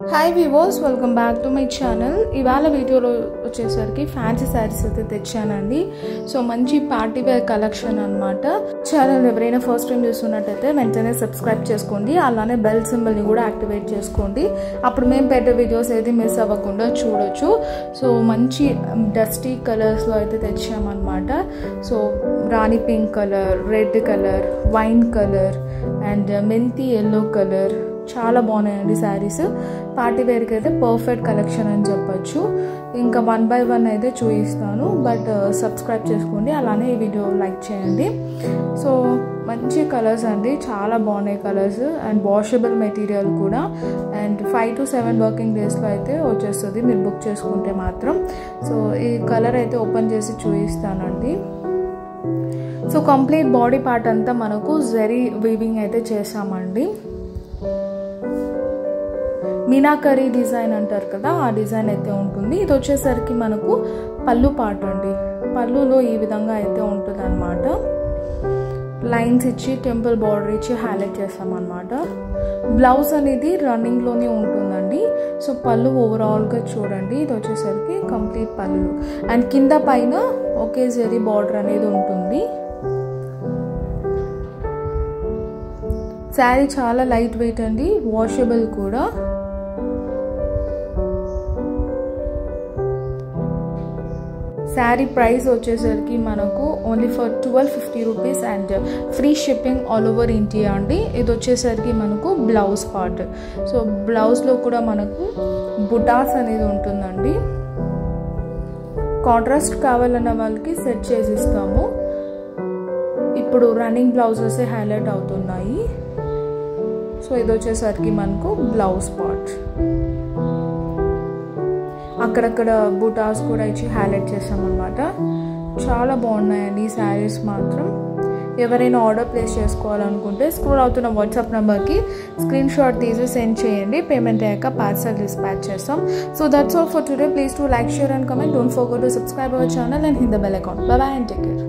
Hi వివోస్, welcome back to my channel. ఇవాళ వీడియోలో వచ్చేసరికి ఫ్యాన్సీ శారీస్ అయితే తెచ్చానండి. సో మంచి పార్టీ వేర్ కలెక్షన్ అనమాట. ఛానల్ ఎవరైనా ఫస్ట్ టైం చూస్తున్నట్టయితే వెంటనే సబ్స్క్రైబ్ చేసుకోండి, అలానే బెల్ సింబల్ని కూడా యాక్టివేట్ చేసుకోండి. అప్పుడు మేము పెట్టే వీడియోస్ ఏది మిస్ అవ్వకుండా చూడొచ్చు. సో మంచి డస్టీ కలర్స్లో అయితే తెచ్చామన్నమాట. సో రాణి pink colour, red colour, wine colour and మెంతి ఎల్లో కలర్ చాలా బాగున్నాయండి శారీస్. పార్టీ వేర్కి అయితే పర్ఫెక్ట్ కలెక్షన్ అని చెప్పచ్చు. ఇంకా 1 by 1 అయితే చూపిస్తాను, బట్ సబ్స్క్రైబ్ చేసుకోండి, అలానే ఈ వీడియో లైక్ చేయండి. సో మంచి కలర్స్ అండి, చాలా బాగున్నాయి కలర్స్ అండ్ వాషబుల్ మెటీరియల్ కూడా. అండ్ 5 to 7 వర్కింగ్ డేస్లో అయితే వచ్చేస్తుంది మీరు బుక్ చేసుకుంటే మాత్రం. సో ఈ కలర్ అయితే ఓపెన్ చేసి చూపిస్తానండి. సో కంప్లీట్ బాడీ పార్ట్ అంతా మనకు జరీ వీవింగ్ అయితే చేసామండి. మీనాకరీ డిజైన్ అంటారు కదా, ఆ డిజైన్ అయితే ఉంటుంది. ఇది వచ్చేసరికి మనకు పళ్ళు పార్ట్ అండి. పళ్ళులో ఈ విధంగా అయితే ఉంటుంది అనమాట. లైన్స్ ఇచ్చి టెంపుల్ బార్డర్ ఇచ్చి హైలైట్ చేస్తామన్నమాట. బ్లౌజ్ అనేది రన్నింగ్లోనే ఉంటుందండి. సో పళ్ళు ఓవరాల్గా చూడండి, ఇది వచ్చేసరికి కంప్లీట్ పళ్ళు అండ్ కింద పైన ఒకే జరీ బార్డర్ అనేది ఉంటుంది. శారీ చాలా లైట్ వెయిట్ అండి, వాషబుల్ కూడా. శారీ ప్రైస్ వచ్చేసరికి మనకు only for 1250 rupees and free shipping all over India అండి. ఇది వచ్చేసరికి మనకు బ్లౌజ్ పార్ట్. సో బ్లౌజ్లో కూడా మనకు బుటాస్ అనేది ఉంటుందండి. కాంట్రాస్ట్ కావాలన్న వాళ్ళకి సెట్ చేసి ఇస్తాము. ఇప్పుడు రన్నింగ్ బ్లౌజెస్ హైలైట్ అవుతున్నాయి. సో ఇది వచ్చేసరికి మనకు బ్లౌజ్ పార్ట్. అక్కడక్కడ బూటాస్ కూడా ఇచ్చి హైలైట్ చేసామన్నమాట. చాలా బాగున్నాయండి ఈ శారీస్ మాత్రం. ఎవరైనా ఆర్డర్ ప్లేస్ చేసుకోవాలనుకుంటే స్క్రోల్ అవుతున్న వాట్సాప్ నెంబర్కి స్క్రీన్ షాట్ తీసి సెండ్ చేయండి. పేమెంట్ అయ్యాక పార్సల్ డిస్పాచ్ చేస్తాం. So that's all for today. Please to like, share and comment. Don't forget to subscribe our channel and hit the bell icon. By by and take care.